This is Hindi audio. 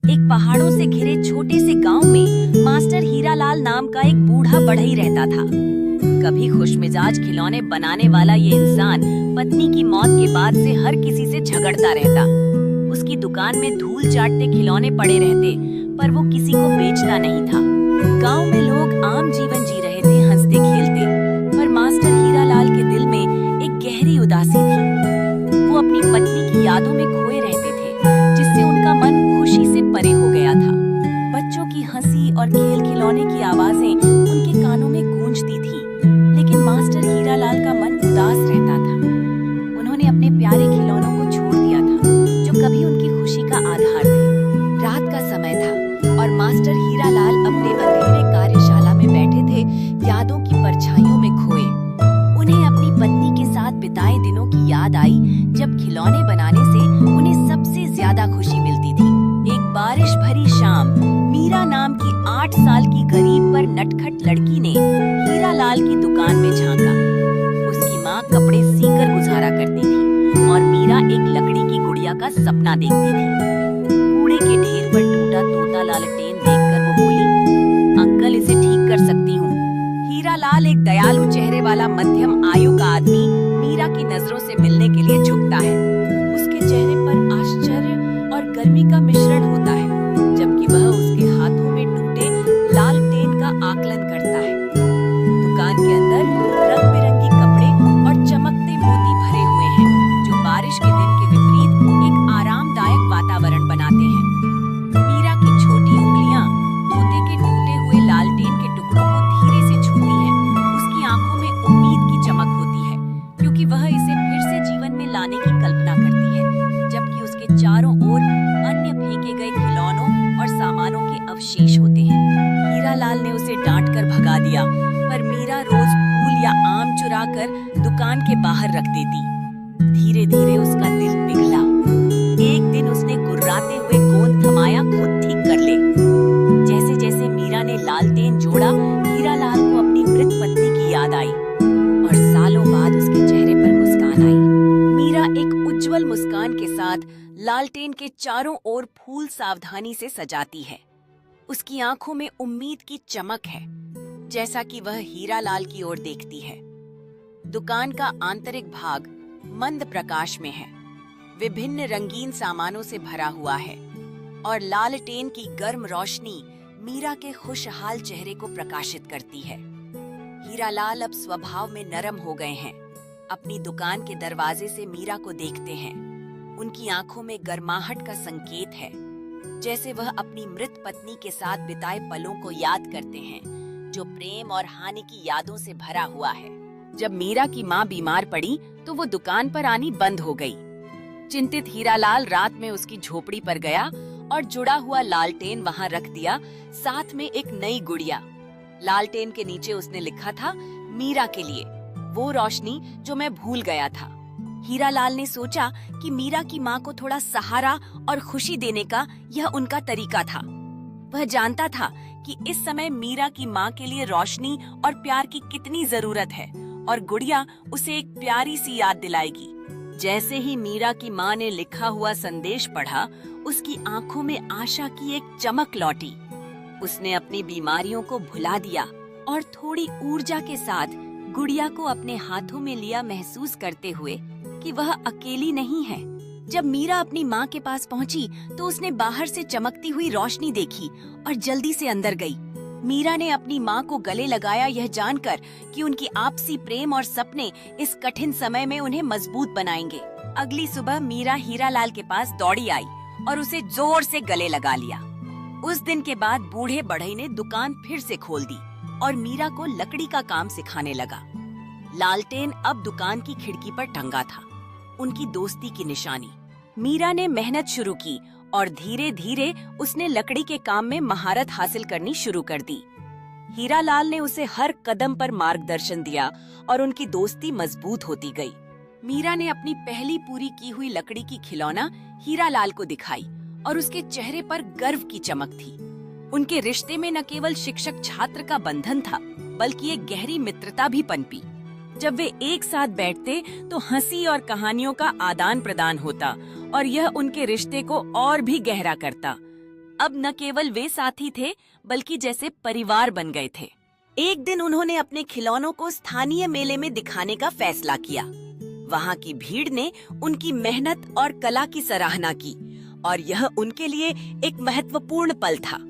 एक पहाड़ों से घिरे छोटे से गांव में मास्टर हीरालाल नाम का एक बूढ़ा बढ़ई रहता था। कभी खुशमिजाज खिलौने बनाने वाला ये इंसान पत्नी की मौत के बाद से हर किसी से झगड़ता रहता। उसकी दुकान में धूल चाटते खिलौने पड़े रहते, पर वो किसी को बेचता नहीं था। गांव में लोग आम जीवन जी रहे थे, हंसते खेलते, पर मास्टर हीरालाल के दिल में एक गहरी उदासी थी। वो अपनी पत्नी की यादों में खोए रहते थे, जिससे उनका मन खुशी से परे हो गया था। बच्चों की हंसी और खेल खिलौने की आवाजें उनके कानों में गूंजती थी, लेकिन मास्टर हीरालाल का मन उदास रहता था। उन्होंने अपने प्यारे खिलौनों को छोड़ दिया था, जो कभी उनकी खुशी का आधार थे। रात का समय था और मास्टर हीरालाल अपने अंधेरे कार्यशाला में बैठे थे, यादों की परछाइयों में खोए। उन्हें अपनी पत्नी के साथ बिताए दिनों की याद आई, जब खिलौने बनाने से उन्हें सबसे ज्यादा खुशी मिलती थी। एक बारिश भरी शाम मीरा नाम की 8 साल की गरीब पर नटखट लड़की ने हीरालाल की दुकान में झांका। उसकी माँ कपड़े सीकर गुजारा करती थी और मीरा एक लकड़ी की गुड़िया का सपना देखती थी। कूड़े के ढेर पर टूटा तोता लालटेन देखकर वो बोली, अंकल इसे ठीक कर सकती हूँ। हीरालाल एक दयालु चेहरे वाला मध्यम आयु का आदमी मीरा की नजरों से मिलने के लिए झुकता है। उसके चेहरे पर आश्चर्य और गर्मी का मिश्रण होता है, जबकि वह उसके हाथों में टूटे लालटेन का आकलन करता है। दुकान के अंदर रंग बिरंगी कपड़े और चमकते मोती भरे हुए हैं, जो बारिश के दिन के विपरीत एक आरामदायक वातावरण बनाते हैं। मीरा की छोटी उंगलियां तोते के टूटे हुए लालटेन के टुकड़ों को धीरे से छूती हैं। उसकी आंखों में उम्मीद की चमक होती है, क्योंकि वह इसे फिर से जीवन में लाने की कल्पना करती है, जबकि उसके चारों ओर अन्य फेंके गए खिलौनों और सामानों के अवशेष होते हैं। हीरालाल ने उसे डांट कर भगा दिया, पर मीरा रोज फूल या आम चुराकर दुकान के बाहर रख देती। धीरे धीरे उसका दिल पिघला। एक दिन उसने गुर्राते हुए गोंद थमाया, खुद ठीक कर ले। जैसे जैसे मीरा ने लालटेन जोड़ा, हीरालाल को अपनी मृत पत्नी की याद आई और सालों बाद उसके चेहरे पर मुस्कान आई। मीरा एक उज्जवल मुस्कान के साथ लालटेन के चारों ओर फूल सावधानी से सजाती है। उसकी आंखों में उम्मीद की चमक है, जैसा कि वह हीरालाल की ओर देखती है। दुकान का आंतरिक भाग मंद प्रकाश में है, विभिन्न रंगीन सामानों से भरा हुआ है और लालटेन की गर्म रोशनी मीरा के खुशहाल चेहरे को प्रकाशित करती है। हीरालाल अब स्वभाव में नरम हो गए हैं। अपनी दुकान के दरवाजे से मीरा को देखते हैं। उनकी आंखों में गर्माहट का संकेत है, जैसे वह अपनी मृत पत्नी के साथ बिताए पलों को याद करते हैं, जो प्रेम और हानि की यादों से भरा हुआ है। जब मीरा की माँ बीमार पड़ी, तो वो दुकान पर आनी बंद हो गई। चिंतित हीरालाल रात में उसकी झोपड़ी पर गया और जुड़ा हुआ लालटेन वहाँ रख दिया, साथ में एक नई गुड़िया। लालटेन के नीचे उसने लिखा था, मीरा के लिए, वो रोशनी जो मैं भूल गया था। हीरालाल ने सोचा कि मीरा की माँ को थोड़ा सहारा और खुशी देने का यह उनका तरीका था। वह जानता था कि इस समय मीरा की माँ के लिए रोशनी और प्यार की कितनी जरूरत है, और गुड़िया उसे एक प्यारी सी याद दिलाएगी। जैसे ही मीरा की माँ ने लिखा हुआ संदेश पढ़ा, उसकी आंखों में आशा की एक चमक लौटी। उसने अपनी बीमारियों को भुला दिया और थोड़ी ऊर्जा के साथ गुड़िया को अपने हाथों में लिया, महसूस करते हुए कि वह अकेली नहीं है। जब मीरा अपनी माँ के पास पहुँची, तो उसने बाहर से चमकती हुई रोशनी देखी और जल्दी से अंदर गई। मीरा ने अपनी माँ को गले लगाया, यह जानकर कि उनकी आपसी प्रेम और सपने इस कठिन समय में उन्हें मजबूत बनाएंगे। अगली सुबह मीरा हीरालाल के पास दौड़ी आई और उसे जोर से गले लगा लिया। उस दिन के बाद बूढ़े बढ़ई ने दुकान फिर से खोल दी और मीरा को लकड़ी का काम सिखाने लगा। लालटेन अब दुकान की खिड़की पर टंगा था, उनकी दोस्ती की निशानी। मीरा ने मेहनत शुरू की और धीरे धीरे उसने लकड़ी के काम में महारत हासिल करनी शुरू कर दी। हीरालाल ने उसे हर कदम पर मार्गदर्शन दिया और उनकी दोस्ती मजबूत होती गई। मीरा ने अपनी पहली पूरी की हुई लकड़ी की खिलौना हीरालाल को दिखाई और उसके चेहरे पर गर्व की चमक थी। उनके रिश्ते में न केवल शिक्षक छात्र का बंधन था, बल्कि एक गहरी मित्रता भी पनपी। जब वे एक साथ बैठते तो हंसी और कहानियों का आदान प्रदान होता और यह उनके रिश्ते को और भी गहरा करता। अब न केवल वे साथी थे बल्कि जैसे परिवार बन गए थे। एक दिन उन्होंने अपने खिलौनों को स्थानीय मेले में दिखाने का फैसला किया। वहाँ की भीड़ ने उनकी मेहनत और कला की सराहना की और यह उनके लिए एक महत्वपूर्ण पल था।